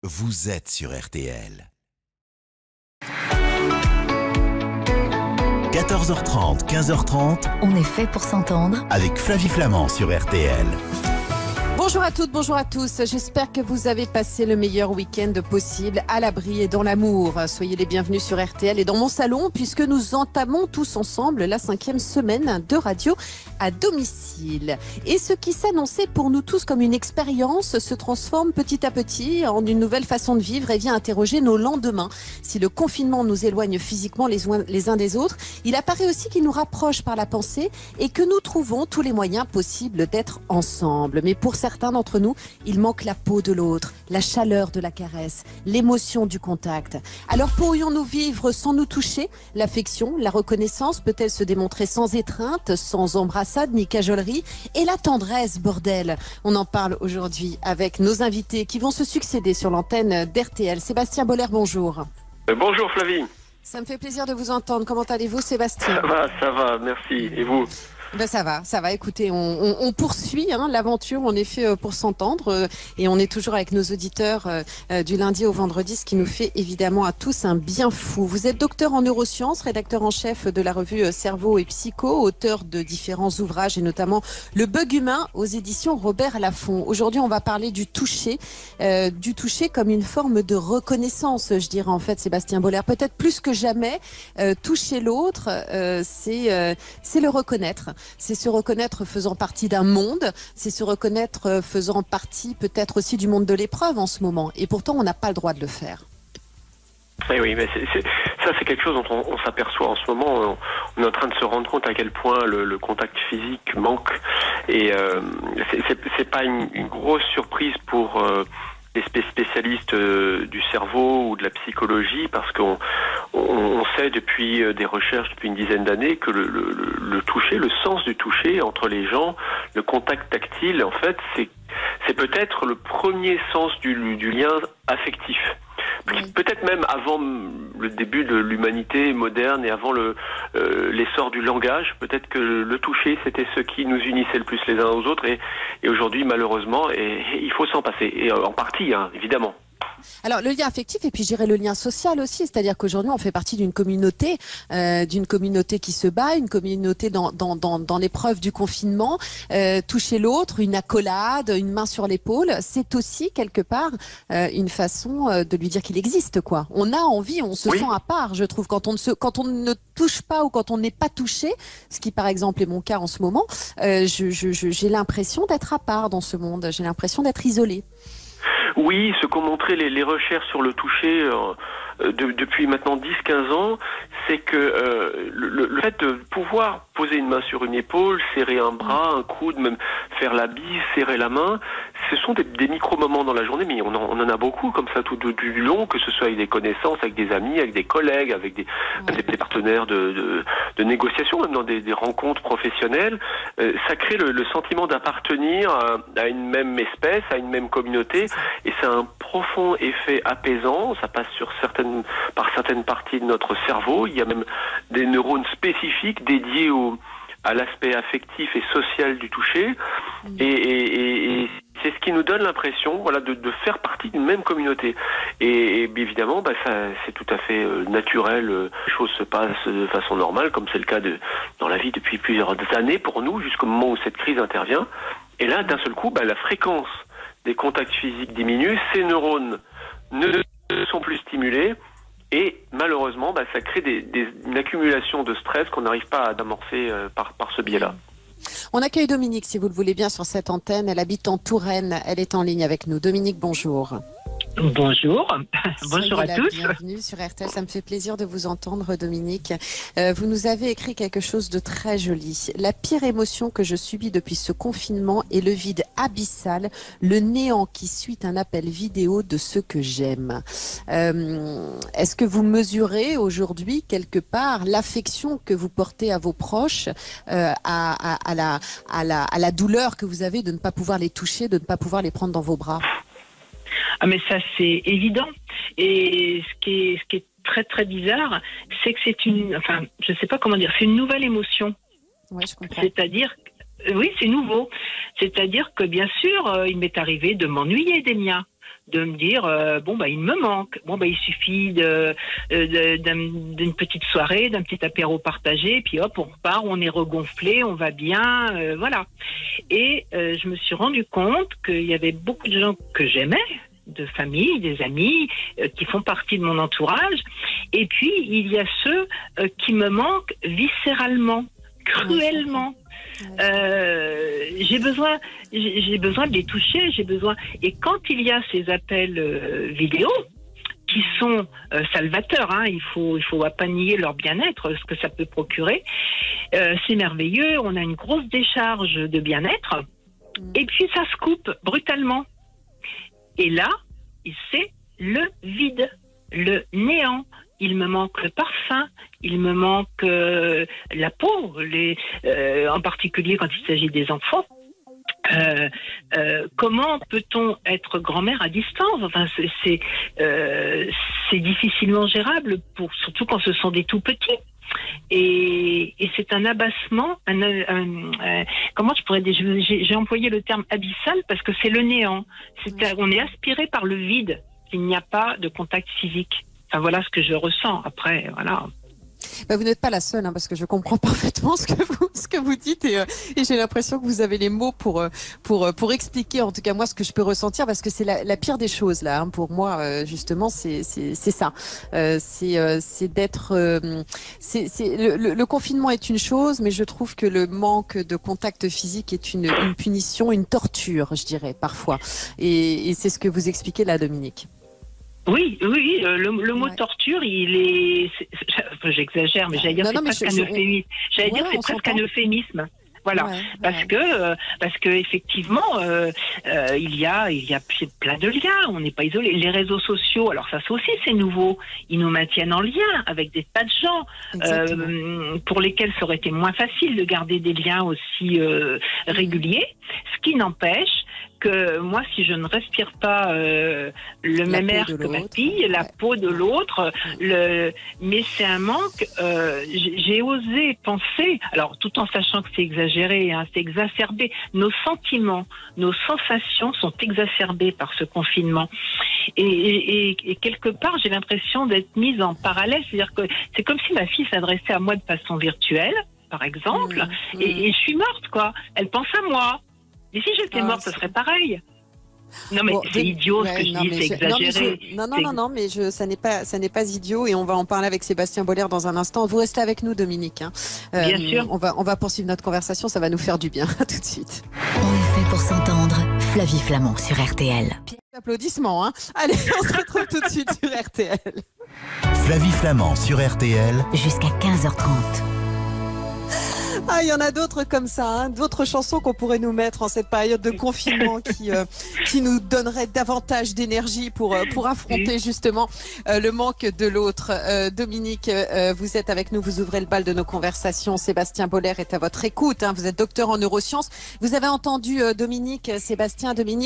vous êtes sur RTL. 14h30, 15h30, On est fait pour s'entendre. avec Flavie Flamand sur RTL. Bonjour à toutes, bonjour à tous. J'espère que vous avez passé le meilleur week-end possible à l'abri et dans l'amour. Soyez les bienvenus sur RTL et dans mon salon puisque nous entamons tous ensemble la 5e semaine de radio à domicile. Et ce qui s'annonçait pour nous tous comme une expérience se transforme petit à petit en une nouvelle façon de vivre et vient interroger nos lendemains. Si le confinement nous éloigne physiquement les uns des autres, il apparaît aussi qu'il nous rapproche par la pensée et que nous trouvons tous les moyens possibles d'être ensemble. Mais pour certains d'entre nous, il manque la peau de l'autre, la chaleur de la caresse, l'émotion du contact. Alors pourrions-nous vivre sans nous toucher? L'affection, la reconnaissance peut-elle se démontrer sans étreinte, sans embrassade ni cajolerie? Et la tendresse, bordel? On en parle aujourd'hui avec nos invités qui vont se succéder sur l'antenne d'RTL. Sébastien Boller, bonjour. Bonjour Flavie. Ça me fait plaisir de vous entendre. Comment allez-vous, Sébastien? Ça va, merci. Et vous? Ben ça va. Écoutez, on poursuit l'aventure, en effet, pour s'entendre. Et on est toujours avec nos auditeurs du lundi au vendredi, ce qui nous fait évidemment à tous un bien fou. Vous êtes docteur en neurosciences, rédacteur en chef de la revue Cerveau et Psycho, auteur de différents ouvrages et notamment Le Bug Humain aux éditions Robert Laffont. Aujourd'hui, on va parler du toucher comme une forme de reconnaissance, je dirais en fait, Sébastien Boller. Peut-être plus que jamais, toucher l'autre, c'est le reconnaître. C'est se reconnaître faisant partie d'un monde, c'est se reconnaître faisant partie peut-être aussi du monde de l'épreuve en ce moment. Et pourtant, on n'a pas le droit de le faire. Eh oui, mais ça c'est quelque chose dont on s'aperçoit en ce moment. On est en train de se rendre compte à quel point le contact physique manque. Et c'est pas une grosse surprise pour les spécialistes du cerveau ou de la psychologie, parce qu'on sait depuis des recherches depuis une dizaine d'années que le toucher, le sens du toucher entre les gens, le contact tactile, en fait, c'est peut-être le premier sens du lien affectif. Oui. Peut-être même avant le début de l'humanité moderne et avant l'essor du langage, peut-être que le toucher, c'était ce qui nous unissait le plus les uns aux autres. Et aujourd'hui, malheureusement, il faut s'en passer. Et en partie, évidemment. Alors le lien affectif et puis je dirais le lien social aussi, c'est-à-dire qu'aujourd'hui on fait partie d'une communauté qui se bat, une communauté dans l'épreuve du confinement. Toucher l'autre, une accolade, une main sur l'épaule, c'est aussi quelque part une façon de lui dire qu'il existe, quoi. On a envie, on se sent à part, je trouve, quand on ne touche pas ou quand on n'est pas touché, ce qui par exemple est mon cas en ce moment, j'ai l'impression d'être à part dans ce monde, j'ai l'impression d'être isolée. Oui, ce qu'ont montré les recherches sur le toucher depuis maintenant 10-15 ans, c'est que le fait de pouvoir poser une main sur une épaule, serrer un bras, un coude, même faire la bise, serrer la main, ce sont des micro-moments dans la journée, mais on en a beaucoup comme ça tout du long, que ce soit avec des connaissances, avec des amis, avec des collègues, avec des partenaires de négociation, même dans des rencontres professionnelles. Ça crée le sentiment d'appartenir à une même espèce, à une même communauté, et c'est un profond effet apaisant. Ça passe par certaines parties de notre cerveau. Il y a même des neurones spécifiques dédiés à l'aspect affectif et social du toucher. Et c'est ce qui nous donne l'impression, de faire partie d'une même communauté. Et évidemment, c'est tout à fait naturel. Les choses se passent de façon normale, comme c'est le cas dans la vie depuis plusieurs années pour nous, jusqu'au moment où cette crise intervient. Et là, d'un seul coup, la fréquence des contacts physiques diminue, ces neurones ne sont plus stimulés, et malheureusement, ça crée une accumulation de stress qu'on n'arrive pas à amorcer par ce biais-là. On accueille Dominique, si vous le voulez bien, sur cette antenne. Elle habite en Touraine. Elle est en ligne avec nous. Dominique, bonjour. Bonjour. Bonjour à tous. Bienvenue sur RTL. Ça me fait plaisir de vous entendre, Dominique. Vous nous avez écrit quelque chose de très joli. La pire émotion que je subis depuis ce confinement est le vide abyssal, le néant qui suit un appel vidéo de ceux que j'aime. Est-ce que vous mesurez aujourd'hui quelque part l'affection que vous portez à vos proches, à la douleur que vous avez de ne pas pouvoir les toucher, de ne pas pouvoir les prendre dans vos bras? Ah, mais ça c'est évident. Et ce qui est très très bizarre, c'est que je sais pas comment dire, c'est une nouvelle émotion. Oui, je comprends. C'est-à-dire, oui, c'est nouveau. C'est-à-dire que bien sûr, il m'est arrivé de m'ennuyer des miens. de me dire il me manque. Il suffit d'une petite soirée, d'un petit apéro partagé, puis hop, on repart, on est regonflé, on va bien, voilà. Et je me suis rendu compte qu'il y avait beaucoup de gens que j'aimais, de famille, des amis qui font partie de mon entourage. Et puis, il y a ceux qui me manquent viscéralement, cruellement. J'ai besoin de les toucher, Et quand il y a ces appels vidéo, qui sont salvateurs, il faut pas nier leur bien-être, ce que ça peut procurer, c'est merveilleux, on a une grosse décharge de bien-être, et puis ça se coupe brutalement. Et là, c'est le vide, le néant. Il me manque le parfum, il me manque la peau, en particulier quand il s'agit des enfants. Comment peut-on être grand-mère à distance? Enfin, c'est difficilement gérable, surtout quand ce sont des tout petits. Et c'est un abassement, comment je pourrais dire, j'ai employé le terme abyssal parce que c'est le néant. On est aspiré par le vide. Il n'y a pas de contact physique. Enfin, voilà ce que je ressens. Après, voilà. Vous n'êtes pas la seule, parce que je comprends parfaitement ce que vous dites et j'ai l'impression que vous avez les mots pour expliquer, en tout cas moi, ce que je peux ressentir, parce que c'est la pire des choses là. Pour moi, justement, c'est ça. C'est d'être. Le confinement est une chose, mais je trouve que le manque de contact physique est une punition, une torture, je dirais parfois. Et c'est ce que vous expliquez là, Dominique. Oui, le mot torture, j'exagère, mais j'allais dire c'est presque un euphémisme. J'allais dire c'est presque un euphémisme. Voilà, parce que effectivement, il y a plein de liens. On n'est pas isolé. Les réseaux sociaux, alors ça aussi c'est nouveau. Ils nous maintiennent en lien avec des tas de gens pour lesquels ça aurait été moins facile de garder des liens aussi réguliers. Ce qui n'empêche que moi, si je ne respire pas le même air que ma fille, la peau de l'autre, mais c'est un manque. J'ai osé penser, alors tout en sachant que c'est exagéré, c'est exacerbé. Nos sentiments, nos sensations sont exacerbées par ce confinement. Et quelque part, j'ai l'impression d'être mise en parallèle. C'est-à-dire que c'est comme si ma fille s'adressait à moi de façon virtuelle, par exemple, et je suis morte, quoi. Elle pense à moi. Et si j'étais morte, ce serait pareil. Non, mais c'est idiot ce que je dis, c'est exagéré. Non, mais ça n'est pas idiot et on va en parler avec Sébastien Boller dans un instant. Vous restez avec nous, Dominique. Bien sûr. On va poursuivre notre conversation, ça va nous faire du bien. À tout de suite. On est fait pour s'entendre. Flavie Flamand sur RTL. Applaudissements. Allez, on se retrouve tout de suite sur RTL. Flavie Flamand sur RTL. Jusqu'à 15h30. Il y en a d'autres comme ça, d'autres chansons qu'on pourrait nous mettre en cette période de confinement qui nous donneraient davantage d'énergie pour affronter justement le manque de l'autre. Dominique, vous êtes avec nous, vous ouvrez le bal de nos conversations. Sébastien Boller est à votre écoute. Vous êtes docteur en neurosciences. Vous avez entendu Dominique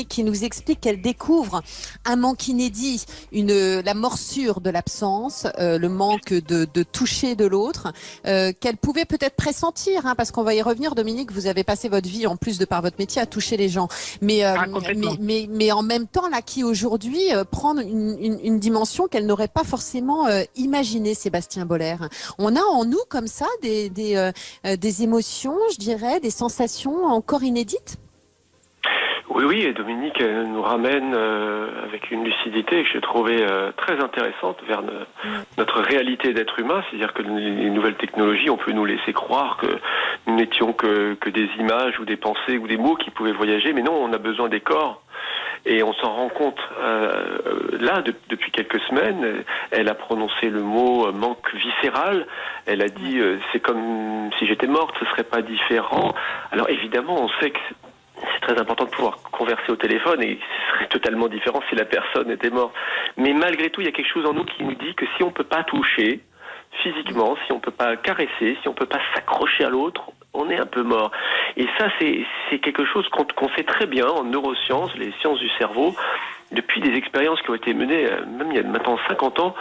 qui nous explique qu'elle découvre un manque inédit, la morsure de l'absence, le manque de toucher de l'autre, qu'elle pouvait peut-être pressentir. Parce qu'on va y revenir, Dominique, vous avez passé votre vie, en plus de par votre métier, à toucher les gens. Mais en même temps, là, qui aujourd'hui prend une dimension qu'elle n'aurait pas forcément imaginée, Sébastien Boller. On a en nous, comme ça, des émotions, je dirais, des sensations encore inédites? Oui, et Dominique nous ramène avec une lucidité que j'ai trouvée très intéressante vers notre réalité d'être humain, c'est-à-dire que les nouvelles technologies, on peut nous laisser croire que nous n'étions que des images ou des pensées ou des mots qui pouvaient voyager, mais non, on a besoin des corps. Et on s'en rend compte là, depuis quelques semaines, elle a prononcé le mot manque viscéral. Elle a dit c'est comme si j'étais morte, ce serait pas différent. Alors évidemment, on sait que c'est très important de pouvoir converser au téléphone et ce serait totalement différent si la personne était morte. Mais malgré tout, il y a quelque chose en nous qui nous dit que si on peut pas toucher physiquement, si on peut pas caresser, si on peut pas s'accrocher à l'autre, on est un peu mort. Et ça, c'est quelque chose qu'on sait très bien en neurosciences, les sciences du cerveau, depuis des expériences qui ont été menées, même il y a maintenant 50 ans,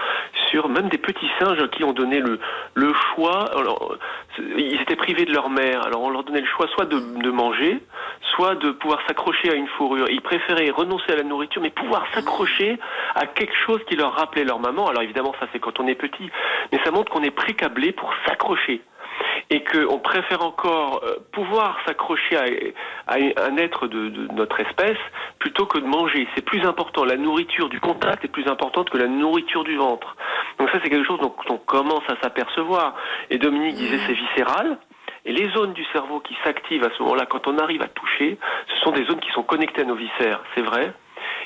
sur même des petits singes à qui on donnait le choix. Alors, ils étaient privés de leur mère, alors on leur donnait le choix soit de manger, soit de pouvoir s'accrocher à une fourrure. Ils préféraient renoncer à la nourriture, mais pouvoir s'accrocher à quelque chose qui leur rappelait leur maman. Alors évidemment, ça c'est quand on est petit, mais ça montre qu'on est pré-câblé pour s'accrocher. Et qu'on préfère encore pouvoir s'accrocher à un être de notre espèce plutôt que de manger. C'est plus important. La nourriture du contact est plus importante que la nourriture du ventre. Donc ça, c'est quelque chose dont on commence à s'apercevoir. Et Dominique disait c'est viscéral. Et les zones du cerveau qui s'activent à ce moment-là, quand on arrive à toucher, ce sont des zones qui sont connectées à nos viscères, c'est vrai.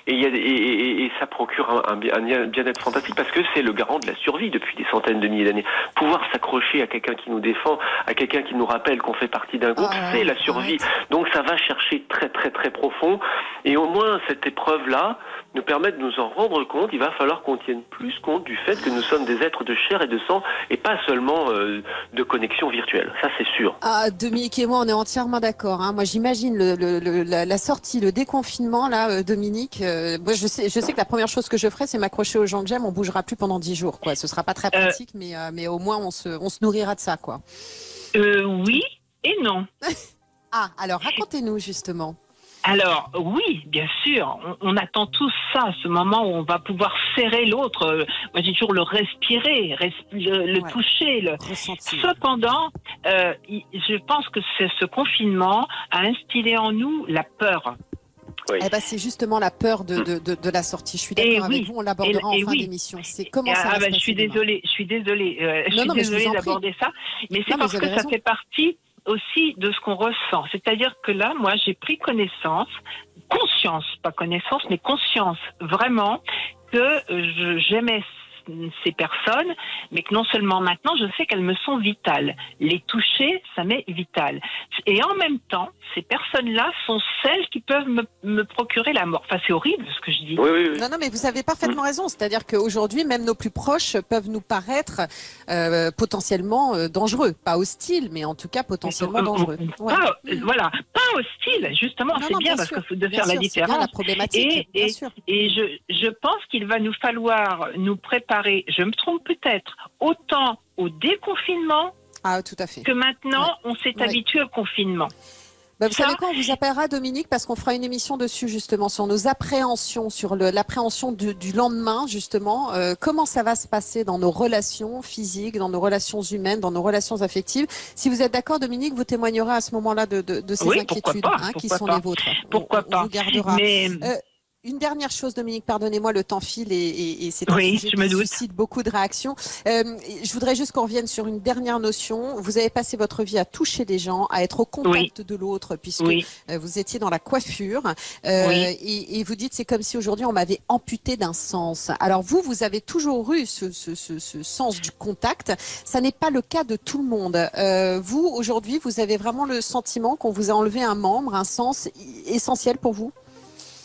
Et ça procure un bien-être fantastique parce que c'est le garant de la survie depuis des centaines de milliers d'années. Pouvoir s'accrocher à quelqu'un qui nous défend, à quelqu'un qui nous rappelle qu'on fait partie d'un groupe, c'est la survie. Donc ça va chercher très très très profond. Et au moins cette épreuve-là nous permet de nous en rendre compte. Il va falloir qu'on tienne plus compte du fait que nous sommes des êtres de chair et de sang et pas seulement de connexion virtuelle. Ça c'est sûr. Ah, Dominique et moi on est entièrement d'accord. Hein. Moi j'imagine la sortie, le déconfinement là, Dominique. Moi, je sais que la première chose que je ferai, c'est m'accrocher aux gens que j'aime. On bougera plus pendant 10 jours, quoi. Ce sera pas très pratique, mais au moins on se nourrira de ça, quoi. Oui et non. Ah, alors racontez-nous justement. Alors oui, bien sûr, on attend tous ça, ce moment où on va pouvoir serrer l'autre. Moi, j'ai toujours le respirer, le toucher. Le ressentir. Cependant, je pense que ce confinement a instillé en nous la peur. Oui. Eh ben, c'est justement la peur de la sortie. Je suis d'accord avec vous, on l'abordera en fin d'émission. C'est comment ça va se passer. Je suis désolée d'aborder ça, mais c'est parce que ça fait partie aussi de ce qu'on ressent. C'est-à-dire que là, moi, j'ai pris conscience, pas connaissance, mais conscience, vraiment, que j'aimais ces personnes, mais que non seulement maintenant, je sais qu'elles me sont vitales. Les toucher, ça m'est vital. Et en même temps, ces personnes-là sont celles qui peuvent me procurer la mort. Enfin, c'est horrible ce que je dis. Oui. Non, mais vous avez parfaitement raison. C'est-à-dire qu'aujourd'hui, même nos plus proches peuvent nous paraître potentiellement dangereux. Pas hostiles, mais en tout cas potentiellement dangereux. Ouais. Pas hostiles, justement. C'est bien parce qu'il faut faire la différence. C'est bien la problématique, bien sûr. Et je pense qu'il va nous falloir nous préparer, je me trompe peut-être, autant au déconfinement tout à fait. que maintenant on s'est habitué au confinement. Vous savez quoi, on vous appellera, Dominique, parce qu'on fera une émission dessus justement sur nos appréhensions, sur l'appréhension du lendemain justement. Comment ça va se passer dans nos relations physiques, dans nos relations humaines, dans nos relations affectives. Si vous êtes d'accord, Dominique, vous témoignerez à ce moment-là de ces inquiétudes qui sont les vôtres. Pourquoi pas. On vous gardera. Mais... Une dernière chose, Dominique, pardonnez-moi, le temps file et c'est un sujet qui suscite beaucoup de réactions. Je voudrais juste qu'on revienne sur une dernière notion. Vous avez passé votre vie à toucher des gens, à être au contact de l'autre, puisque vous étiez dans la coiffure. Et vous dites, c'est comme si aujourd'hui on m'avait amputé d'un sens. Alors vous avez toujours eu ce sens du contact. Ça n'est pas le cas de tout le monde. Vous, aujourd'hui, vous avez vraiment le sentiment qu'on vous a enlevé un membre, un sens essentiel pour vous?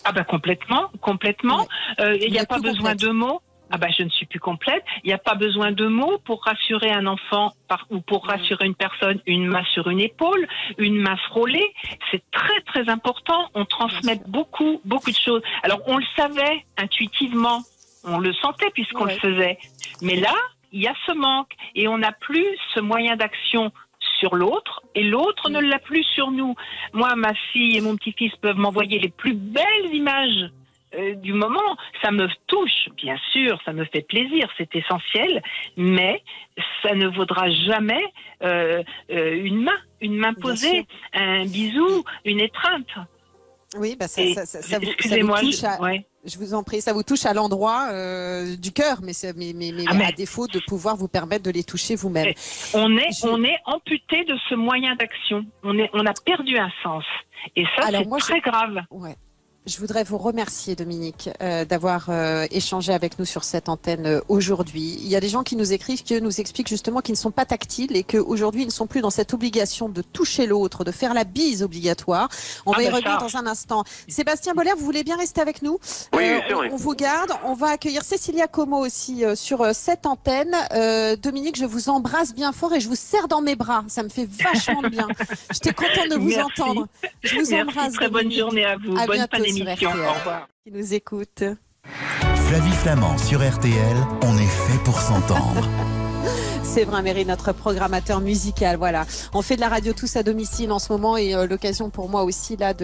Ah ben complètement. Il n'y a pas besoin de mots. Ah ben je ne suis plus complète. Il n'y a pas besoin de mots pour rassurer un enfant ou pour rassurer une personne. Une main sur une épaule, une main frôlée, c'est très très important. On transmet beaucoup de choses. Alors on le savait intuitivement, on le sentait puisqu'on le faisait. Mais là, il y a ce manque et on n'a plus ce moyen d'action sur l'autre et l'autre ne l'a plus sur nous. Moi, ma fille et mon petit-fils peuvent m'envoyer les plus belles images du moment. Ça me touche, bien sûr, ça me fait plaisir, c'est essentiel, mais ça ne vaudra jamais une main posée, un bisou, une étreinte. Oui, ça vous touche je vous en prie, ça vous touche à l'endroit du cœur, mais à défaut de pouvoir vous permettre de les toucher vous-même. On est amputé de ce moyen d'action. On a perdu un sens. Et ça, c'est très grave. Je voudrais vous remercier, Dominique, d'avoir échangé avec nous sur cette antenne aujourd'hui. Il y a des gens qui nous écrivent, qui nous expliquent justement qu'ils ne sont pas tactiles et qu'aujourd'hui, ils ne sont plus dans cette obligation de toucher l'autre, de faire la bise obligatoire. On va y revenir dans un instant. Sébastien Boller, vous voulez bien rester avec nous? Oui, on vous garde. On va accueillir Cécilia Como aussi sur cette antenne. Dominique, je vous embrasse bien fort et je vous serre dans mes bras. Ça me fait vachement de bien. J'étais contente de vous entendre. Je vous embrasse. Très bonne journée à vous. À bonne bientôt. émission. Au revoir. Qui nous écoute. Flavie Flamand sur RTL, on est fait pour s'entendre. Séverin Méry, notre programmateur musical, voilà. On fait de la radio tous à domicile en ce moment et l'occasion pour moi aussi là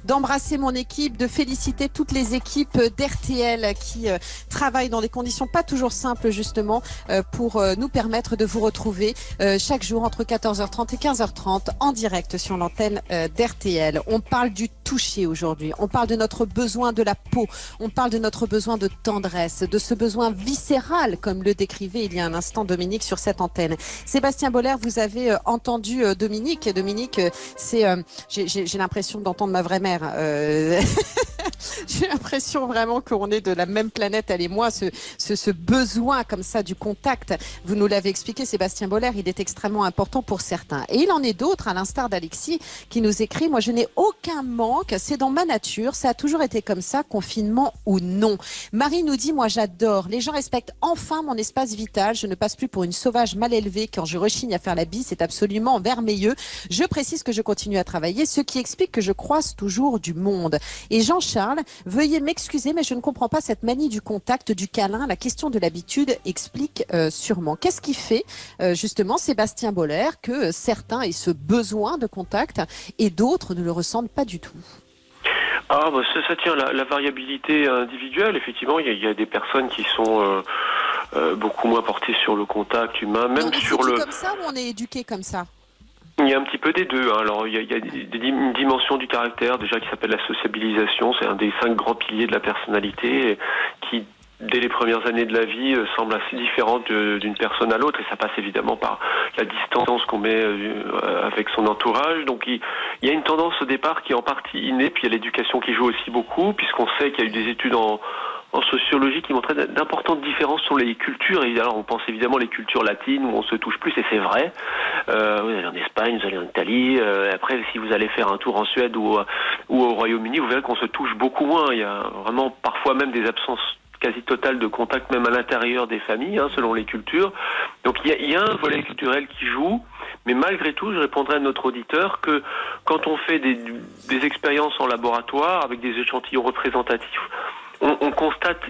d'embrasser mon équipe, de féliciter toutes les équipes d'RTL qui travaillent dans des conditions pas toujours simples justement pour nous permettre de vous retrouver chaque jour entre 14h30 et 15h30 en direct sur l'antenne d'RTL. On parle du toucher aujourd'hui, on parle de notre besoin de la peau, on parle de notre besoin de tendresse, de ce besoin viscéral comme le décrivait il y a un instant Dominique sur cette antenne. Sébastien Boller, vous avez entendu Dominique. Dominique, c'est, j'ai l'impression d'entendre ma vraie mère. J'ai l'impression vraiment qu'on est de la même planète, elle et moi, ce besoin comme ça du contact. Vous nous l'avez expliqué, Sébastien Boller, il est extrêmement important pour certains. Et il en est d'autres, à l'instar d'Alexis, qui nous écrit « Moi, je n'ai aucun manque, c'est dans ma nature, ça a toujours été comme ça, confinement ou non. » Marie nous dit « Moi, j'adore, les gens respectent enfin mon espace vital, je ne passe plus pour une sauvage mal élevée quand je rechigne à faire la bise, c'est absolument merveilleux. Je précise que je continue à travailler, ce qui explique que je croise toujours du monde. » Et Jean-Charles, veuillez m'excuser, mais je ne comprends pas cette manie du contact, du câlin. La question de l'habitude explique sûrement. Qu'est-ce qui fait, justement, Sébastien Boller, que certains aient ce besoin de contact et d'autres ne le ressentent pas du tout? Ça tient à la variabilité individuelle. Effectivement, il y a des personnes qui sont beaucoup moins portées sur le contact humain, même sur le... comme ça ou on est éduqué comme ça? Il y a un petit peu des deux. Hein. Alors, il y a une dimension du caractère déjà qui s'appelle la sociabilisation. C'est un des 5 grands piliers de la personnalité qui, dès les premières années de la vie, semble assez différente d'une personne à l'autre. Et ça passe évidemment par la distance qu'on met avec son entourage. Donc, il y a une tendance au départ qui est en partie innée. Puis il y a l'éducation qui joue aussi beaucoup, puisqu'on sait qu'il y a eu des études en sociologie qui montraient d'importantes différences sur les cultures. Et alors, on pense évidemment les cultures latines où on se touche plus, et c'est vrai. Vous allez en Espagne, vous allez en Italie. Après, si vous allez faire un tour en Suède ou au Royaume-Uni, vous verrez qu'on se touche beaucoup moins. Il y a vraiment parfois même des absences quasi totales de contact, même à l'intérieur des familles, hein, selon les cultures. Donc il y a un volet culturel qui joue, mais malgré tout, je répondrai à notre auditeur que quand on fait des expériences en laboratoire avec des échantillons représentatifs, on constate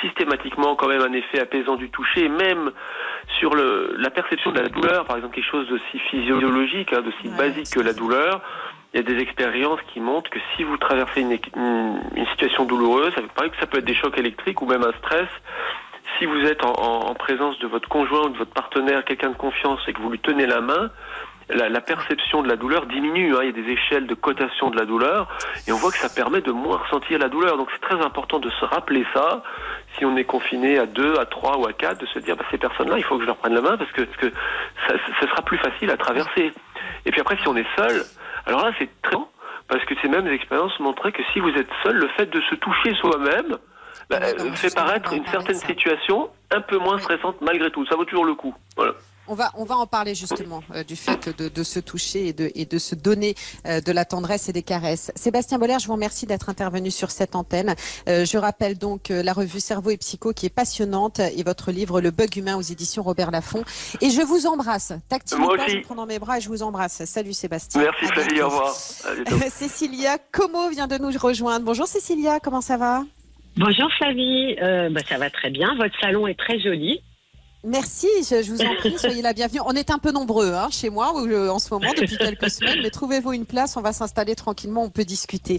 systématiquement quand même un effet apaisant du toucher, même sur la perception de la douleur, par exemple quelque chose d'aussi physiologique, hein, d'aussi basique que la douleur. Il y a des expériences qui montrent que si vous traversez une situation douloureuse, ça peut être des chocs électriques ou même un stress, si vous êtes en présence de votre conjoint ou de votre partenaire, quelqu'un de confiance, et que vous lui tenez la main, la perception de la douleur diminue. Hein. Il y a des échelles de cotation de la douleur et on voit que ça permet de moins ressentir la douleur. Donc c'est très important de se rappeler ça. Si on est confiné à 2, à 3 ou à 4, de se dire ces personnes-là, il faut que je leur prenne la main parce que ça sera plus facile à traverser. Et puis après, si on est seul, alors là c'est très bon parce que ces mêmes expériences montraient que si vous êtes seul, le fait de se toucher soi-même fait paraître une certaine situation un peu moins stressante malgré tout. Ça vaut toujours le coup. Voilà. On va en parler justement du fait de se toucher et de se donner de la tendresse et des caresses. Sébastien Boller, je vous remercie d'être intervenu sur cette antenne. Je rappelle donc la revue Cerveau et Psycho qui est passionnante et votre livre Le Bug Humain aux éditions Robert Laffont. Et je vous embrasse. Tactilement, je vous prends dans mes bras et je vous embrasse. Salut Sébastien. Merci Flavie, au revoir. Cécilia Como vient de nous rejoindre. Bonjour Cécilia, comment ça va? Bonjour Flavie, ça va très bien. Votre salon est très joli. Merci, je vous en prie, soyez la bienvenue. On est un peu nombreux chez moi en ce moment depuis quelques semaines, mais trouvez-vous une place, on va s'installer tranquillement, on peut discuter.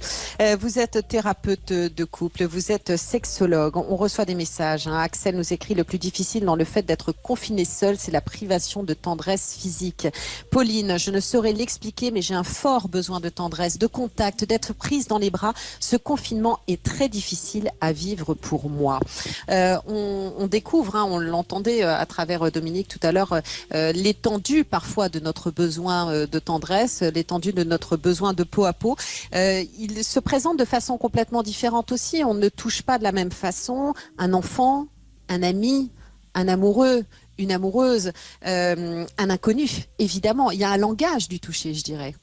Vous êtes thérapeute de couple, vous êtes sexologue, on reçoit des messages. Axel nous écrit: le plus difficile dans le fait d'être confiné seul, c'est la privation de tendresse physique. Pauline, je ne saurais l'expliquer, mais j'ai un fort besoin de tendresse, de contact, d'être prise dans les bras. Ce confinement est très difficile à vivre pour moi. On découvre, on l'entendait à travers Dominique tout à l'heure, l'étendue parfois de notre besoin de tendresse, l'étendue de notre besoin de peau à peau. Il se présente de façon complètement différente aussi. On ne touche pas de la même façon un enfant, un ami, un amoureux, une amoureuse, un inconnu. Évidemment, il y a un langage du toucher, je dirais.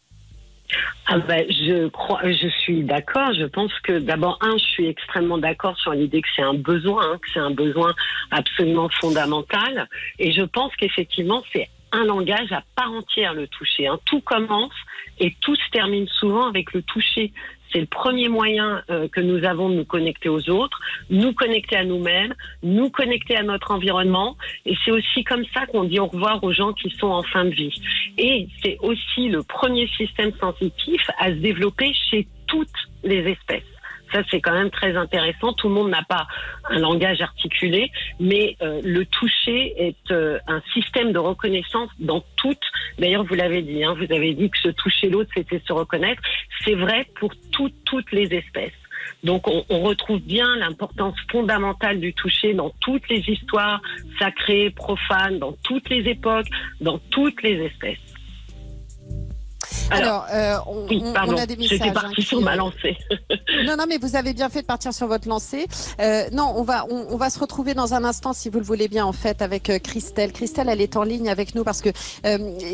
Je suis d'accord. Je pense que d'abord, je suis extrêmement d'accord sur l'idée que c'est un besoin, que c'est un besoin absolument fondamental. Et je pense qu'effectivement, c'est un langage à part entière, le toucher. Tout commence et tout se termine souvent avec le toucher. C'est le premier moyen que nous avons de nous connecter aux autres, nous connecter à nous-mêmes, nous connecter à notre environnement. Et c'est aussi comme ça qu'on dit au revoir aux gens qui sont en fin de vie. Et c'est aussi le premier système sensitif à se développer chez toutes les espèces. Ça, c'est quand même très intéressant. Tout le monde n'a pas un langage articulé, mais le toucher est un système de reconnaissance dans toutes. D'ailleurs, vous l'avez dit, hein, vous avez dit que se toucher l'autre, c'était se reconnaître. C'est vrai pour toutes les espèces. Donc, on retrouve bien l'importance fondamentale du toucher dans toutes les histoires sacrées, profanes, dans toutes les époques, dans toutes les espèces. Alors, on a des messages. J'étais partie sur ma lancée. Non, mais vous avez bien fait de partir sur votre lancée. Non, on va se retrouver dans un instant, si vous le voulez bien, en fait, avec Christelle. Christelle, elle est en ligne avec nous parce que,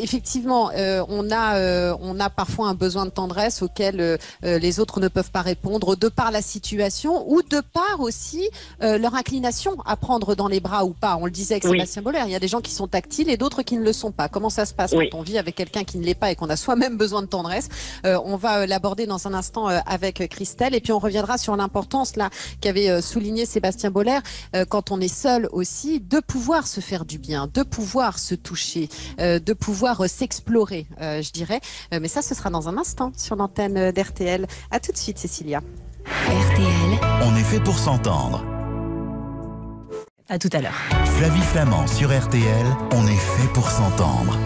effectivement, on a parfois un besoin de tendresse auquel les autres ne peuvent pas répondre, de par la situation ou de par aussi leur inclination à prendre dans les bras ou pas. On le disait avec Sébastien Boller, il y a des gens qui sont tactiles et d'autres qui ne le sont pas. Comment ça se passe quand on vit avec quelqu'un qui ne l'est pas et qu'on a soi-même besoin de tendresse? On va l'aborder dans un instant avec Christelle et puis on reviendra sur l'importance là qu'avait souligné Sébastien Boller quand on est seul aussi, de pouvoir se faire du bien, de pouvoir se toucher, de pouvoir s'explorer, je dirais. Mais ça, ce sera dans un instant sur l'antenne d'RTL. À tout de suite, Cécilia. RTL. On est fait pour s'entendre. À tout à l'heure. Flavie Flamand sur RTL, on est fait pour s'entendre.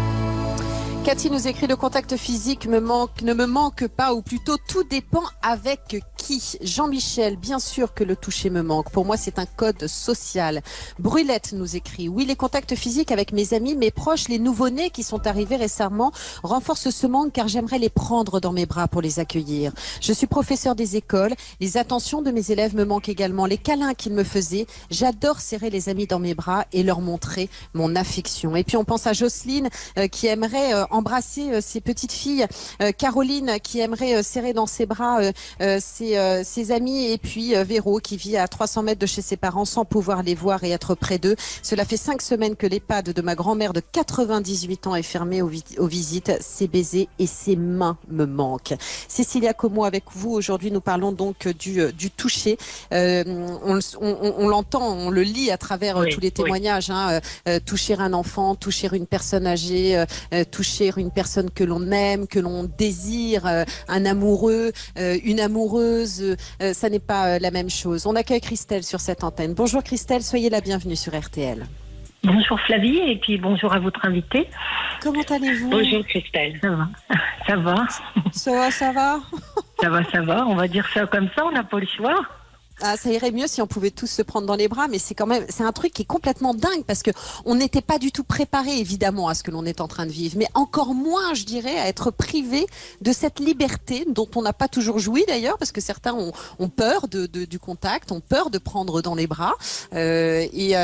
Cathy nous écrit: le contact physique ne me manque pas, ou plutôt tout dépend avec qui. Jean-Michel: bien sûr que le toucher me manque. Pour moi, c'est un code social. Brulette nous écrit: oui, les contacts physiques avec mes amis, mes proches, les nouveau-nés qui sont arrivés récemment renforcent ce manque car j'aimerais les prendre dans mes bras pour les accueillir. Je suis professeur des écoles. Les attentions de mes élèves me manquent également. Les câlins qu'ils me faisaient. J'adore serrer les amis dans mes bras et leur montrer mon affection. Et puis on pense à Jocelyne qui aimerait embrasser ses petites filles, Caroline qui aimerait serrer dans ses bras ses amis, et puis Véro qui vit à 300 mètres de chez ses parents sans pouvoir les voir et être près d'eux. Cela fait 5 semaines que l'EHPAD de ma grand-mère de 98 ans est fermée aux visites. Ses baisers et ses mains me manquent. Cécilia Como avec vous. Aujourd'hui, nous parlons donc du toucher. On l'entend, on le lit à travers tous les témoignages. Hein, toucher un enfant, toucher une personne âgée, toucher une personne que l'on aime, que l'on désire, un amoureux, une amoureuse, ça n'est pas la même chose. On accueille Christelle sur cette antenne. Bonjour Christelle, soyez la bienvenue sur RTL. Bonjour Flavie, et puis bonjour à votre invité. Comment allez-vous? Bonjour Christelle. Ça va. Ça va. Ça va. Ça va, on va dire ça comme ça, on n'a pas le choix. Ah, ça irait mieux si on pouvait tous se prendre dans les bras, mais c'est un truc qui est complètement dingue parce que on n'était pas du tout préparé évidemment à ce que l'on est en train de vivre, mais encore moins, je dirais, à être privé de cette liberté dont on n'a pas toujours joui d'ailleurs, parce que certains ont peur du contact, ont peur de prendre dans les bras, et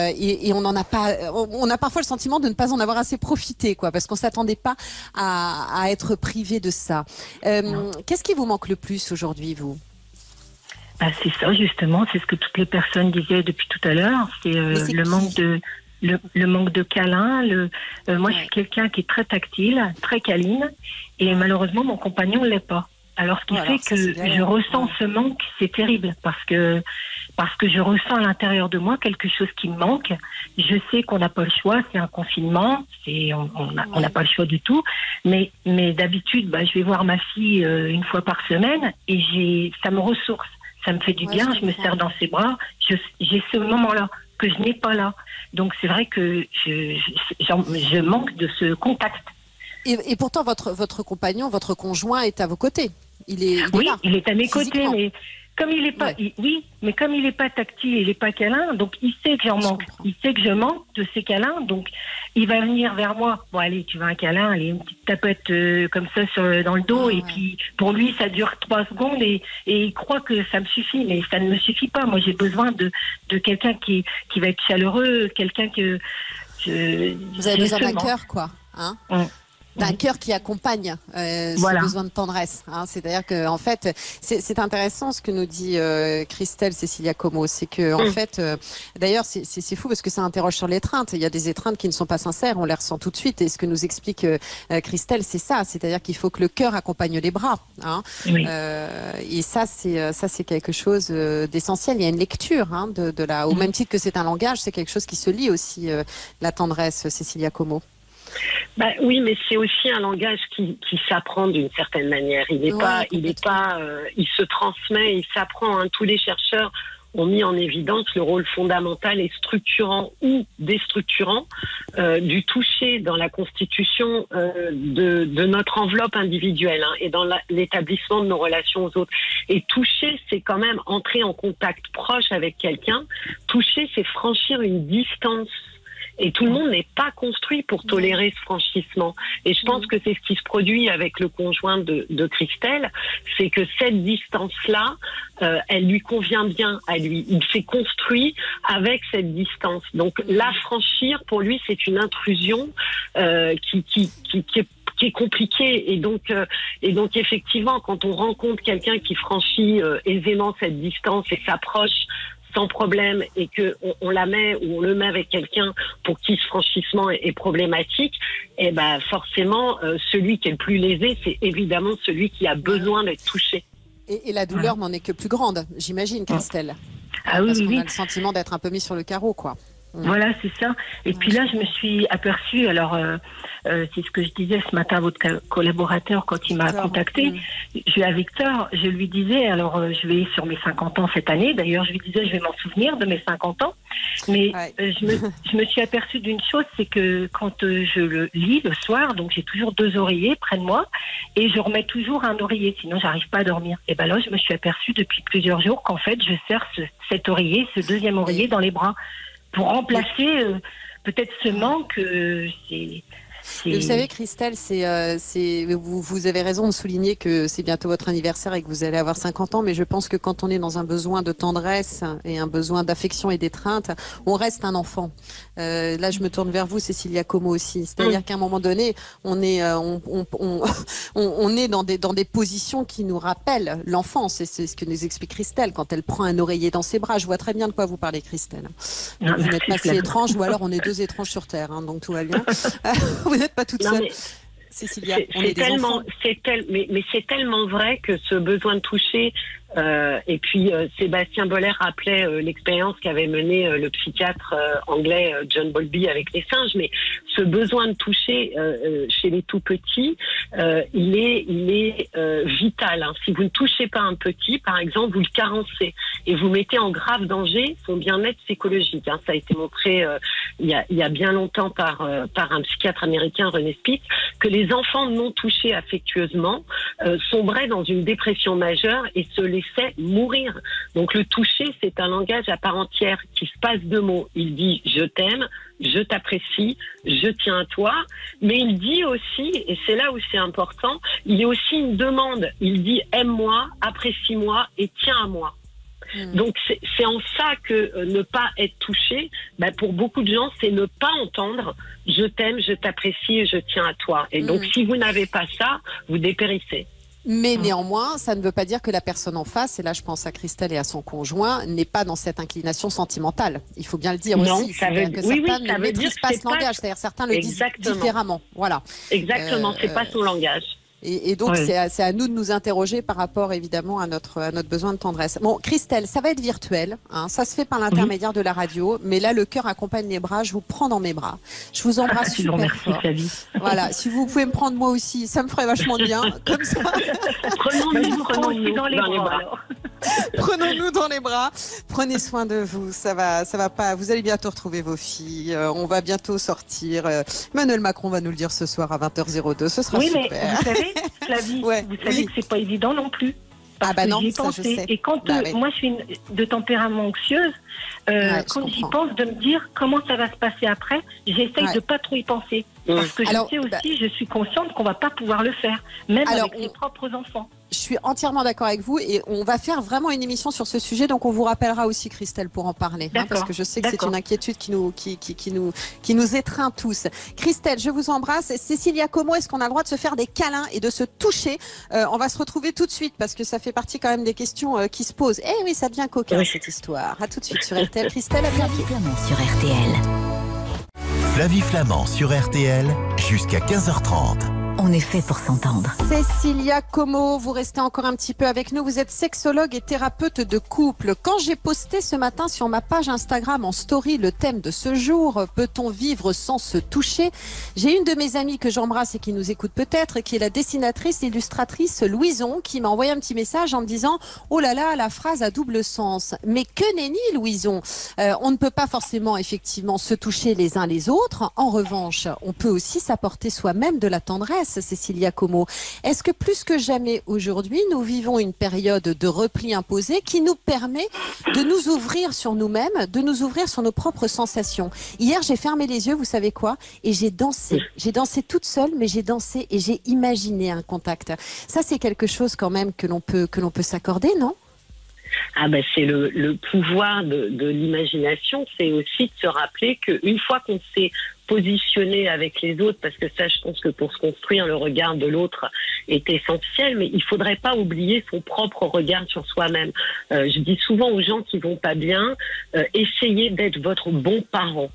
on a parfois le sentiment de ne pas en avoir assez profité, quoi, parce qu'on s'attendait pas à être privé de ça. Qu'est-ce qui vous manque le plus aujourd'hui, vous? C'est ça, justement, c'est ce que toutes les personnes disaient depuis tout à l'heure, c'est le manque de câlin. Moi, je suis quelqu'un qui est très tactile, très câline, et malheureusement, mon compagnon ne l'est pas. Alors, ce qui fait que je ressens ce manque, c'est terrible, parce que je ressens à l'intérieur de moi quelque chose qui me manque. Je sais qu'on n'a pas le choix, c'est un confinement, on n'a pas le choix du tout, mais d'habitude, je vais voir ma fille une fois par semaine, et ça me ressource. Ça me fait du bien, je me serre dans ses bras, j'ai ce moment-là que je n'ai pas là. Donc c'est vrai que je manque de ce contact. Et pourtant votre compagnon, votre conjoint est à vos côtés. Il est là, il est à mes côtés, physiquement. mais comme il est pas, mais comme il est pas tactile, il est pas câlin, donc il sait que j'en manque. Il sait que je manque de ces câlins, donc il va venir vers moi. Bon allez, tu veux un câlin, allez, une petite tapette comme ça dans le dos, et puis pour lui ça dure 3 secondes et il croit que ça me suffit, mais ça ne me suffit pas. Moi j'ai besoin de quelqu'un qui va être chaleureux, quelqu'un que vous avez besoin d'un cœur, quoi. Hein? d'un cœur qui accompagne ce besoin de tendresse. Hein. C'est-à-dire que, en fait, c'est intéressant ce que nous dit Christelle Cécilia Como. C'est que, en fait, d'ailleurs, c'est fou parce que ça interroge sur l'étreinte. Il y a des étreintes qui ne sont pas sincères, on les ressent tout de suite. Et ce que nous explique Christelle, c'est ça. C'est-à-dire qu'il faut que le cœur accompagne les bras. Hein. Oui. Et ça, c'est quelque chose d'essentiel. Il y a une lecture de la, au même titre que c'est un langage, c'est quelque chose qui se lie aussi, la tendresse, Cécilia Como. Oui, mais c'est aussi un langage qui s'apprend d'une certaine manière. Il se transmet, il s'apprend. Hein. Tous les chercheurs ont mis en évidence le rôle fondamental et structurant ou déstructurant du toucher dans la constitution de notre enveloppe individuelle et dans l'établissement de nos relations aux autres. Et toucher, c'est quand même entrer en contact proche avec quelqu'un. Toucher, c'est franchir une distance. Et tout le monde n'est pas construit pour tolérer ce franchissement. Et je pense que c'est ce qui se produit avec le conjoint de Christelle, c'est que cette distance-là, elle lui convient bien à lui. Il s'est construit avec cette distance. Donc la franchir, pour lui, c'est une intrusion qui est compliquée. Et donc effectivement, quand on rencontre quelqu'un qui franchit aisément cette distance et s'approche sans problème et que on la met ou on le met avec quelqu'un pour qui ce franchissement est problématique, et ben forcément celui qui est le plus lésé, c'est évidemment celui qui a besoin d'être touché. Et la douleur n'en est que plus grande, j'imagine, Christelle. Ah oui, parce qu'on a le sentiment d'être un peu mis sur le carreau, quoi. Voilà, c'est ça. Et puis là, je me suis aperçue, alors c'est ce que je disais ce matin à votre collaborateur quand il m'a contacté. Je suis à Victor, je lui disais, alors je vais sur mes 50 ans cette année, d'ailleurs je lui disais je vais m'en souvenir de mes 50 ans, mais je me suis aperçue d'une chose, c'est que quand je le lis le soir, donc j'ai toujours 2 oreillers près de moi, et je remets toujours un oreiller, sinon j'arrive pas à dormir. Et ben là, je me suis aperçue depuis plusieurs jours qu'en fait, je serre cet oreiller, ce deuxième oreiller dans les bras, pour remplacer peut-être ce manque. Vous savez, Christelle, vous avez raison de souligner que c'est bientôt votre anniversaire et que vous allez avoir 50 ans, mais je pense que quand on est dans un besoin de tendresse et un besoin d'affection et d'étreinte, on reste un enfant. Là, je me tourne vers vous, Cécilia Como aussi. C'est-à-dire qu'à un moment donné, on est dans des positions qui nous rappellent l'enfance. Et c'est ce que nous explique Christelle quand elle prend un oreiller dans ses bras. Je vois très bien de quoi vous parlez, Christelle. Vous n'êtes pas si étrange, ou alors on est 2 étranges sur Terre, donc tout va bien. Vous n'êtes pas toute seule. Cécilia, mais c'est tellement vrai que ce besoin de toucher, et puis Sébastien Boller rappelait l'expérience qu'avait menée le psychiatre anglais John Bowlby avec les singes, mais ce besoin de toucher chez les tout petits, il est vital. Hein. Si vous ne touchez pas un petit, par exemple, vous le carencez et vous mettez en grave danger son bien-être psychologique. Hein. Ça a été montré il y a bien longtemps par un psychiatre américain, René Spitz, que les enfants non touchés affectueusement sombraient dans une dépression majeure et se laissaient mourir. Donc le toucher, c'est un langage à part entière qui se passe de mots. Il dit « je t'aime », je t'apprécie, je tiens à toi, mais il dit aussi, et c'est là où c'est important, il y a aussi une demande. Il dit aime-moi, apprécie-moi et tiens à moi. Donc c'est en ça que ne pas être touché, pour beaucoup de gens, c'est ne pas entendre je t'aime, je t'apprécie et je tiens à toi. Et donc si vous n'avez pas ça, vous dépérissez. Mais néanmoins, ça ne veut pas dire que la personne en face, et là je pense à Christelle et à son conjoint, n'est pas dans cette inclination sentimentale. Il faut bien le dire aussi. Ça veut que certains ne maîtrisent pas ce langage, c'est-à-dire certains le disent différemment. Voilà. Exactement, c'est pas son langage. Et donc, c'est à nous de nous interroger par rapport, évidemment, à notre besoin de tendresse. Bon, Christelle, ça va être virtuel. Hein, ça se fait par l'intermédiaire de la radio. Mais là, le cœur accompagne les bras. Je vous prends dans mes bras. Je vous embrasse super fort. Voilà, si vous pouvez me prendre moi aussi, ça me ferait vachement bien. Comme ça. Prenons-nous dans les bras. Prenons-nous dans les bras. Prenez soin de vous. Ça va pas. Vous allez bientôt retrouver vos filles. On va bientôt sortir. Emmanuel Macron va nous le dire ce soir à 20h02. Ce sera super. Mais vous savez, Flavie, vous savez que c'est pas évident non plus. Parce que non, ça je sais. Et quand moi je suis de tempérament anxieuse, quand j'y pense, de me dire comment ça va se passer après, j'essaye de pas trop y penser. Parce que je sais aussi, je suis consciente qu'on va pas pouvoir le faire, même avec ses propres enfants. Je suis entièrement d'accord avec vous et on va faire vraiment une émission sur ce sujet, donc on vous rappellera aussi Christelle pour en parler, parce que je sais que c'est une inquiétude qui nous étreint tous. Christelle, je vous embrasse. Cécilia Como, est-ce qu'on a le droit de se faire des câlins et de se toucher? On va se retrouver tout de suite parce que ça fait partie quand même des questions qui se posent. Eh oui, ça devient coquin cette histoire. À tout de suite sur RTL. Christelle, à bientôt. Flavie Flamand sur RTL. Flavie Flamand sur RTL jusqu'à 15h30. On est fait pour s'entendre. Cécilia Como, vous restez encore un petit peu avec nous. Vous êtes sexologue et thérapeute de couple. Quand j'ai posté ce matin sur ma page Instagram en story le thème de ce jour, peut-on vivre sans se toucher? J'ai une de mes amies que j'embrasse et qui nous écoute peut-être, qui est la dessinatrice et illustratrice Louison, qui m'a envoyé un petit message en me disant « Oh là là, la phrase a double sens ». Mais que nenni, Louison. On ne peut pas forcément effectivement se toucher les uns les autres. En revanche, on peut aussi s'apporter soi-même de la tendresse. Cécilia Como, est-ce que plus que jamais aujourd'hui, nous vivons une période de repli imposé qui nous permet de nous ouvrir sur nous-mêmes, de nous ouvrir sur nos propres sensations? Hier, j'ai fermé les yeux, vous savez quoi? Et j'ai dansé. J'ai dansé toute seule, mais j'ai dansé et j'ai imaginé un contact. Ça, c'est quelque chose quand même que l'on peut s'accorder, non? Ah ben c'est le pouvoir de l'imagination, c'est aussi de se rappeler qu'une fois qu'on s'est positionné avec les autres, parce que ça je pense que pour se construire le regard de l'autre est essentiel, mais il faudrait pas oublier son propre regard sur soi-même. Je dis souvent aux gens qui vont pas bien, essayez d'être votre bon parent.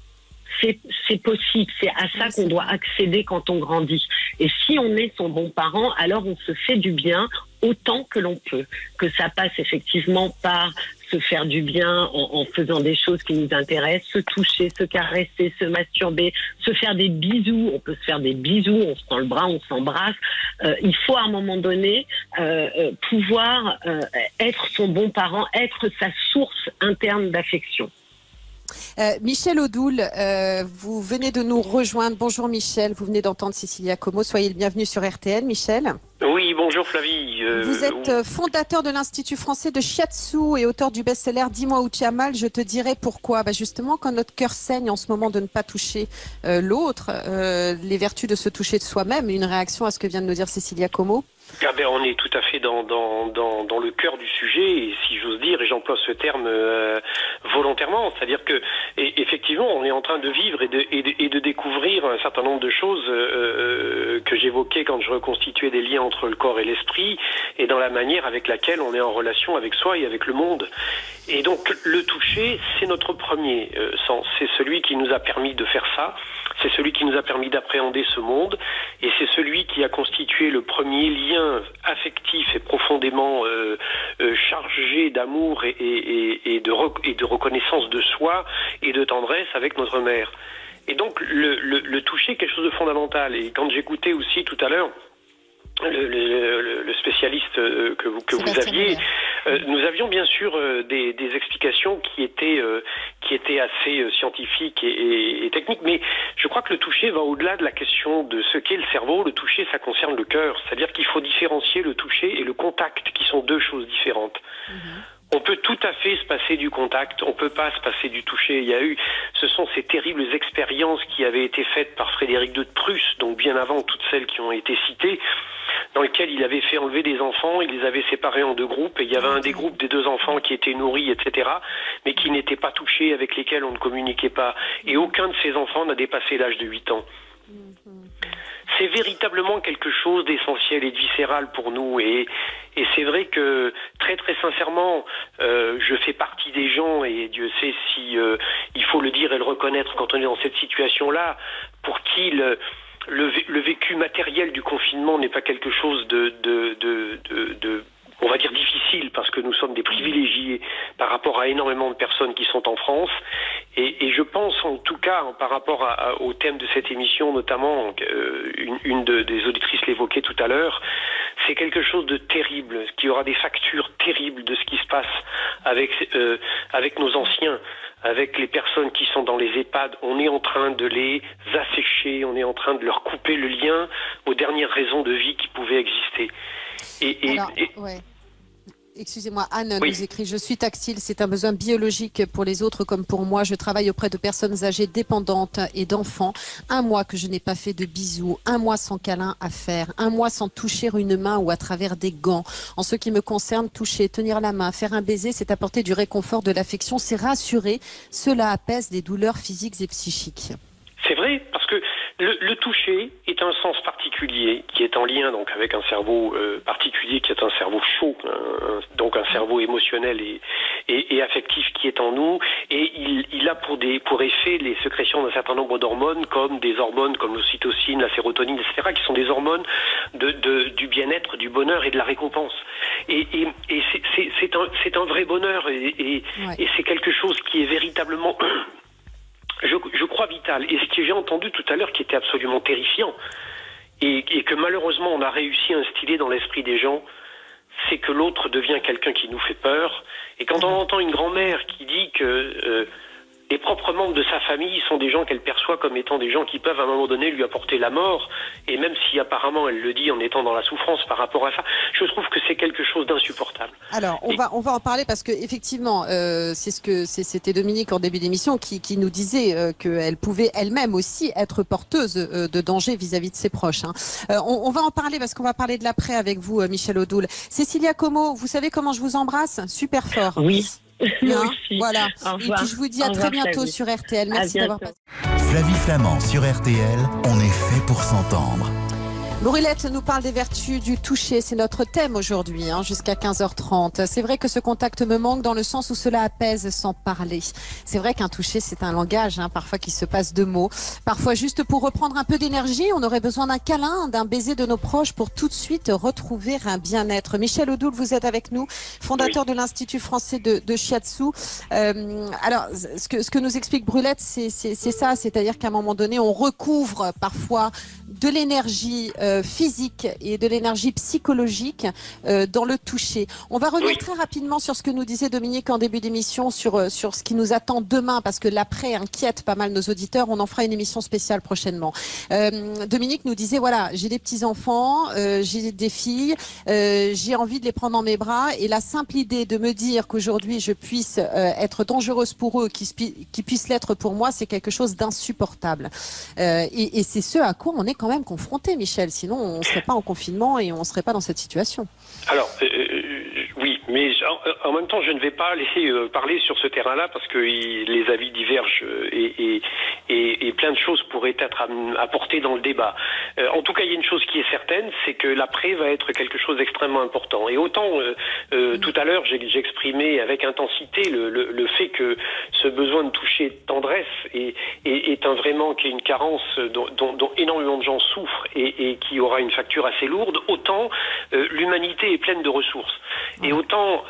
C'est possible, c'est à ça qu'on doit accéder quand on grandit. Et si on est son bon parent, alors on se fait du bien autant que l'on peut. Que ça passe effectivement par se faire du bien en faisant des choses qui nous intéressent, se toucher, se caresser, se masturber, se faire des bisous. On peut se faire des bisous, on se prend le bras, on s'embrasse. Il faut à un moment donné pouvoir être son bon parent, être sa source interne d'affection. Michel Odoul, vous venez de nous rejoindre. Bonjour Michel, vous venez d'entendre Cécilia Como. Soyez le bienvenu sur RTL, Michel. Oui, bonjour Flavie. Vous êtes fondateur de l'Institut français de Shiatsu et auteur du best-seller Dis-moi où tu as mal, je te dirai pourquoi. Justement, quand notre cœur saigne en ce moment de ne pas toucher l'autre, les vertus de se toucher de soi-même, une réaction à ce que vient de nous dire Cécilia Como? On est tout à fait dans le cœur du sujet, et si j'ose dire, et j'emploie ce terme volontairement, c'est-à-dire que effectivement, on est en train de vivre et de découvrir un certain nombre de choses que j'évoquais quand je reconstituais des liens entre le corps et l'esprit, et dans la manière avec laquelle on est en relation avec soi et avec le monde. Et donc le toucher, c'est notre premier sens, c'est celui qui nous a permis de faire ça, c'est celui qui nous a permis d'appréhender ce monde, et c'est celui qui a constitué le premier lien affectif et profondément chargé d'amour et de reconnaissance de soi et de tendresse avec notre mère. Et donc le toucher est quelque chose de fondamental. Et quand j'écoutais aussi tout à l'heure le spécialiste que vous aviez, nous avions bien sûr des explications qui étaient assez scientifiques et techniques, mais je crois que le toucher va au-delà de la question de ce qu'est le cerveau. Le toucher, ça concerne le cœur, c'est-à-dire qu'il faut différencier le toucher et le contact, qui sont deux choses différentes. On peut tout à fait se passer du contact, on peut pas se passer du toucher. Ce sont ces terribles expériences qui avaient été faites par Frédéric de Prusse, donc bien avant toutes celles qui ont été citées, dans lesquelles il avait fait enlever des enfants, il les avait séparés en deux groupes, et il y avait un des groupes des deux enfants qui était nourri, etc., mais qui n'était pas touché, avec lesquels on ne communiquait pas. Et aucun de ces enfants n'a dépassé l'âge de 8 ans. C'est véritablement quelque chose d'essentiel et de viscéral pour nous, et c'est vrai que très très sincèrement, je fais partie des gens, et Dieu sait si il faut le dire et le reconnaître quand on est dans cette situation-là, pour qui le vécu matériel du confinement n'est pas quelque chose on va dire difficile, parce que nous sommes des privilégiés par rapport à énormément de personnes qui sont en France, et je pense en tout cas par rapport au thème de cette émission, notamment une des auditrices l'évoquait tout à l'heure, c'est quelque chose de terrible, qui aura des factures terribles de ce qui se passe avec nos anciens, avec les personnes qui sont dans les EHPAD. On est en train de les assécher, on est en train de leur couper le lien aux dernières raisons de vie qui pouvaient exister. Excusez-moi, Anne nous écrit « Je suis tactile, c'est un besoin biologique pour les autres comme pour moi. Je travaille auprès de personnes âgées dépendantes et d'enfants. 1 mois que je n'ai pas fait de bisous, 1 mois sans câlin à faire, 1 mois sans toucher une main ou à travers des gants. En ce qui me concerne, toucher, tenir la main, faire un baiser, c'est apporter du réconfort, de l'affection, c'est rassurer. Cela apaise des douleurs physiques et psychiques. » C'est vrai, parce que le toucher est un sens particulier qui est en lien donc avec un cerveau particulier qui est un cerveau chaud, donc un cerveau émotionnel et affectif qui est en nous, et il a pour effet les sécrétions d'un certain nombre d'hormones comme des hormones comme l'ocytocine, la sérotonine, etc., qui sont des hormones du bien-être, du bonheur et de la récompense. Et c'est un vrai bonheur et c'est quelque chose qui est véritablement je crois vital. Et ce que j'ai entendu tout à l'heure qui était absolument terrifiant et que malheureusement on a réussi à instiller dans l'esprit des gens, c'est que l'autre devient quelqu'un qui nous fait peur. Et quand on entend une grand-mère qui dit que les propres membres de sa famille sont des gens qu'elle perçoit comme étant des gens qui peuvent à un moment donné lui apporter la mort, et même si apparemment elle le dit en étant dans la souffrance par rapport à ça, je trouve que c'est quelque chose d'insupportable. Alors on va en parler parce que effectivement c'était Dominique en début d'émission qui nous disait qu'elle pouvait elle-même aussi être porteuse de danger vis-à-vis de ses proches. Hein. On va en parler parce qu'on va parler de l'après avec vous, Michel Odoul. Cécilia Como, vous savez comment je vous embrasse? Super fort. Oui. Hein, voilà. Et puis je vous dis à très bientôt sur RTL. Merci d'avoir passé. Flavie Flamand sur RTL, on est fait pour s'entendre. Brulette nous parle des vertus du toucher, c'est notre thème aujourd'hui, jusqu'à 15h30. C'est vrai que ce contact me manque dans le sens où cela apaise sans parler. C'est vrai qu'un toucher, c'est un langage, parfois qui se passe de mots. Parfois, juste pour reprendre un peu d'énergie, on aurait besoin d'un câlin, d'un baiser de nos proches pour tout de suite retrouver un bien-être. Michel Odoul, vous êtes avec nous, fondateur de l'Institut français de Shiatsu. Alors, ce que nous explique Brulette, c'est ça, c'est-à-dire qu'à un moment donné, on recouvre parfois de l'énergie physique et de l'énergie psychologique dans le toucher. On va revenir très rapidement sur ce que nous disait Dominique en début d'émission sur ce qui nous attend demain, parce que l'après inquiète pas mal nos auditeurs. On en fera une émission spéciale prochainement. Dominique nous disait, voilà, j'ai des petits-enfants, j'ai des filles, j'ai envie de les prendre dans mes bras, et la simple idée de me dire qu'aujourd'hui je puisse être dangereuse pour eux, qu'ils puissent l'être pour moi, c'est quelque chose d'insupportable. Et c'est ce à quoi on est quand même confronté, Michel. Sinon, on ne serait pas en confinement et on ne serait pas dans cette situation. Alors, oui, mais en même temps, je ne vais pas aller parler sur ce terrain-là parce que les avis divergent et plein de choses pourraient être apportées dans le débat. En tout cas, il y a une chose qui est certaine, c'est que l'après va être quelque chose d'extrêmement important. Et autant, tout à l'heure, j'ai exprimé avec intensité le fait que ce besoin de toucher, de tendresse est un vraiment qui est une carence dont énormément de gens souffrent et qui aura une facture assez lourde, autant l'humanité est pleine de ressources. Et autant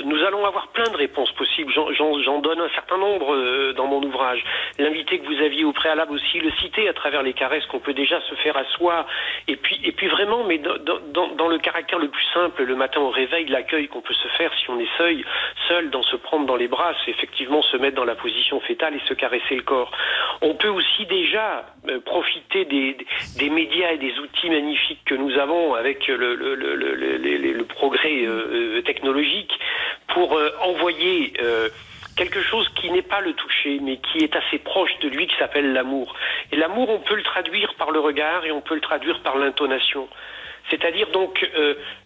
nous allons avoir plein de réponses possibles. J'en donne un certain nombre dans mon ouvrage. L'invité que vous aviez au préalable aussi le citer à travers les caresses qu'on peut déjà se faire à soi. Et puis vraiment, mais dans le caractère le plus simple, le matin au réveil, l'accueil qu'on peut se faire si on est seul, dans se prendre dans les bras, c'est effectivement se mettre dans la position fétale et se caresser le corps. On peut aussi déjà profiter des médias et des outils magnifiques que nous avons avec le progrès technologique pour envoyer quelque chose qui n'est pas le toucher, mais qui est assez proche de lui, qui s'appelle l'amour. Et l'amour, on peut le traduire par le regard et on peut le traduire par l'intonation. C'est-à-dire donc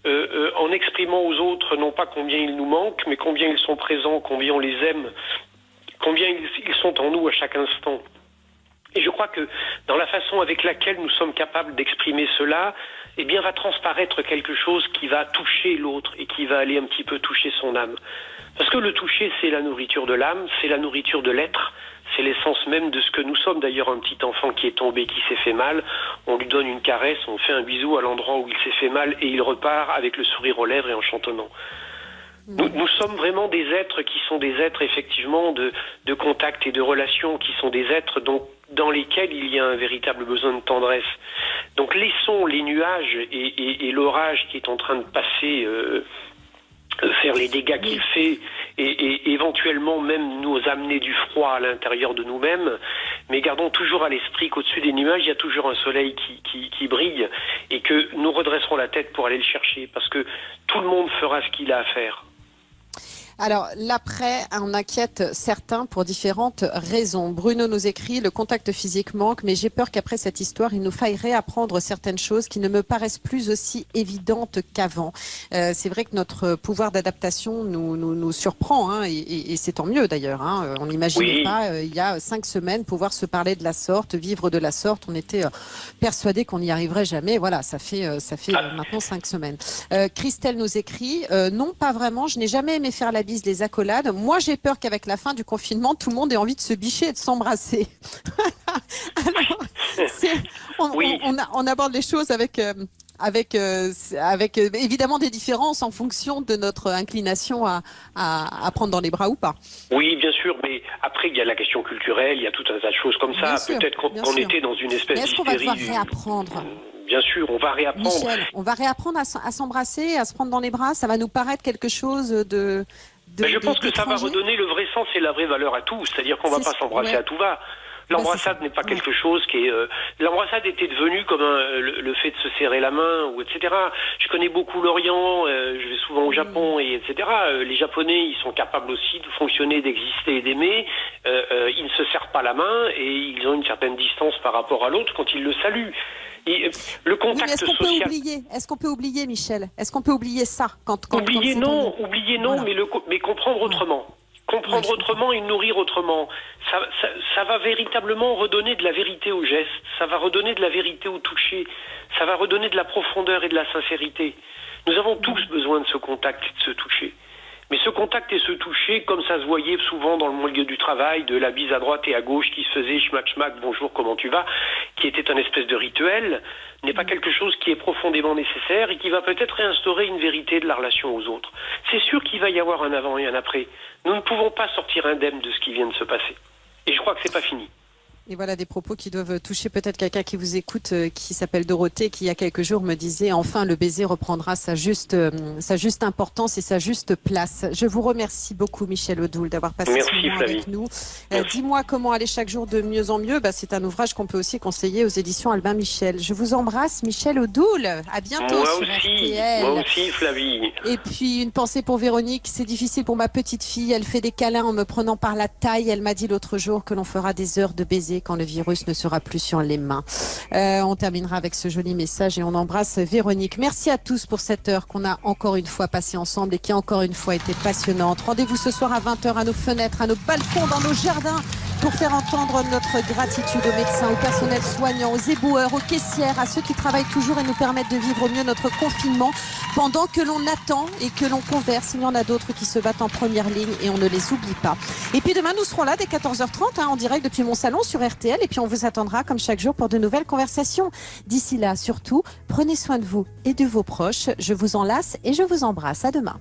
en exprimant aux autres non pas combien ils nous manquent, mais combien ils sont présents, combien on les aime, combien ils sont en nous à chaque instant. Et je crois que dans la façon avec laquelle nous sommes capables d'exprimer cela, eh bien, va transparaître quelque chose qui va toucher l'autre et qui va aller un petit peu toucher son âme. Parce que le toucher, c'est la nourriture de l'âme, c'est la nourriture de l'être, c'est l'essence même de ce que nous sommes. D'ailleurs, un petit enfant qui est tombé, qui s'est fait mal, on lui donne une caresse, on fait un bisou à l'endroit où il s'est fait mal et il repart avec le sourire aux lèvres et en chantonnant. Nous sommes vraiment des êtres qui sont des êtres effectivement de contact et de relation, qui sont des êtres dans lesquels il y a un véritable besoin de tendresse. Donc laissons les nuages et l'orage qui est en train de passer faire les dégâts qu'il fait et éventuellement même nous amener du froid à l'intérieur de nous-mêmes. mais gardons toujours à l'esprit qu'au-dessus des nuages, il y a toujours un soleil qui brille et que nous redresserons la tête pour aller le chercher parce que tout le monde fera ce qu'il a à faire. Alors, l'après, on inquiète certains pour différentes raisons. Bruno nous écrit, le contact physique manque, mais j'ai peur qu'après cette histoire, il nous faille réapprendre certaines choses qui ne me paraissent plus aussi évidentes qu'avant. C'est vrai que notre pouvoir d'adaptation nous surprend, hein, et c'est tant mieux d'ailleurs. Hein. On n'imaginait pas, il y a 5 semaines, pouvoir se parler de la sorte, vivre de la sorte. On était persuadés qu'on n'y arriverait jamais. Voilà, ça fait maintenant 5 semaines. Christelle nous écrit, non, pas vraiment, je n'ai jamais aimé faire la bise, les accolades. Moi, j'ai peur qu'avec la fin du confinement, tout le monde ait envie de se bicher et de s'embrasser. Alors, on aborde les choses avec évidemment des différences en fonction de notre inclination à prendre dans les bras ou pas. Oui, bien sûr, mais après, il y a la question culturelle, il y a tout un tas de choses comme ça. Peut-être qu'on était dans une espèce d'hystérie. Est-ce qu'on va devoir réapprendre ? Bien sûr, on va réapprendre. Michel, on va réapprendre à s'embrasser, à se prendre dans les bras. Ça va nous paraître quelque chose de je pense que ça va redonner le vrai sens et la vraie valeur à tout. C'est-à-dire qu'on ne va pas s'embrasser à tout va. L'embrassade n'est pas quelque chose qui est... l'embrassade était devenue comme le fait de se serrer la main, ou etc. Je connais beaucoup l'Orient, je vais souvent au Japon, et etc. Les Japonais, ils sont capables aussi de fonctionner, d'exister et d'aimer. Ils ne se serrent pas la main et ils ont une certaine distance par rapport à l'autre quand ils le saluent. Et le contact social. Est-ce qu'on peut oublier, Michel? Est-ce qu'on peut oublier ça oublier non, voilà. mais comprendre autrement. Comprendre autrement et nourrir autrement. Ça va véritablement redonner de la vérité au geste, ça va redonner de la vérité au toucher, ça va redonner de la profondeur et de la sincérité. Nous avons tous besoin de ce contact et de ce toucher. Mais ce contact et ce toucher, comme ça se voyait souvent dans le milieu du travail, de la bise à droite et à gauche qui se faisait schmack schmack, bonjour, comment tu vas, qui était un espèce de rituel, n'est pas quelque chose qui est profondément nécessaire et qui va peut-être réinstaurer une vérité de la relation aux autres. C'est sûr qu'il va y avoir un avant et un après. Nous ne pouvons pas sortir indemnes de ce qui vient de se passer. Et je crois que c'est pas fini. Et voilà des propos qui doivent toucher peut-être quelqu'un qui vous écoute, qui s'appelle Dorothée, qui il y a quelques jours me disait « Enfin, le baiser reprendra sa juste importance et sa juste place ». Je vous remercie beaucoup, Michel Odoul, d'avoir passé ce moment avec nous. Dis-moi comment aller chaque jour de mieux en mieux. C'est un ouvrage qu'on peut aussi conseiller aux éditions Albin Michel. Je vous embrasse, Michel Odoul. À bientôt sur RTL. Moi aussi, Flavie. Et puis, une pensée pour Véronique. C'est difficile pour ma petite fille. Elle fait des câlins en me prenant par la taille. Elle m'a dit l'autre jour que l'on fera des heures de baiser quand le virus ne sera plus sur les mains. On terminera avec ce joli message et on embrasse Véronique. Merci à tous pour cette heure qu'on a encore une fois passée ensemble et qui a encore une fois été passionnante. Rendez-vous ce soir à 20h à nos fenêtres, à nos balcons, dans nos jardins pour faire entendre notre gratitude aux médecins, au personnel soignant, aux éboueurs, aux caissières, à ceux qui travaillent toujours et nous permettent de vivre au mieux notre confinement pendant que l'on attend et que l'on converse. Il y en a d'autres qui se battent en première ligne et on ne les oublie pas. Et puis demain, nous serons là dès 14h30 en direct depuis mon salon sur RTL et puis on vous attendra comme chaque jour pour de nouvelles conversations. D'ici là, surtout, prenez soin de vous et de vos proches. Je vous enlace et je vous embrasse. À demain.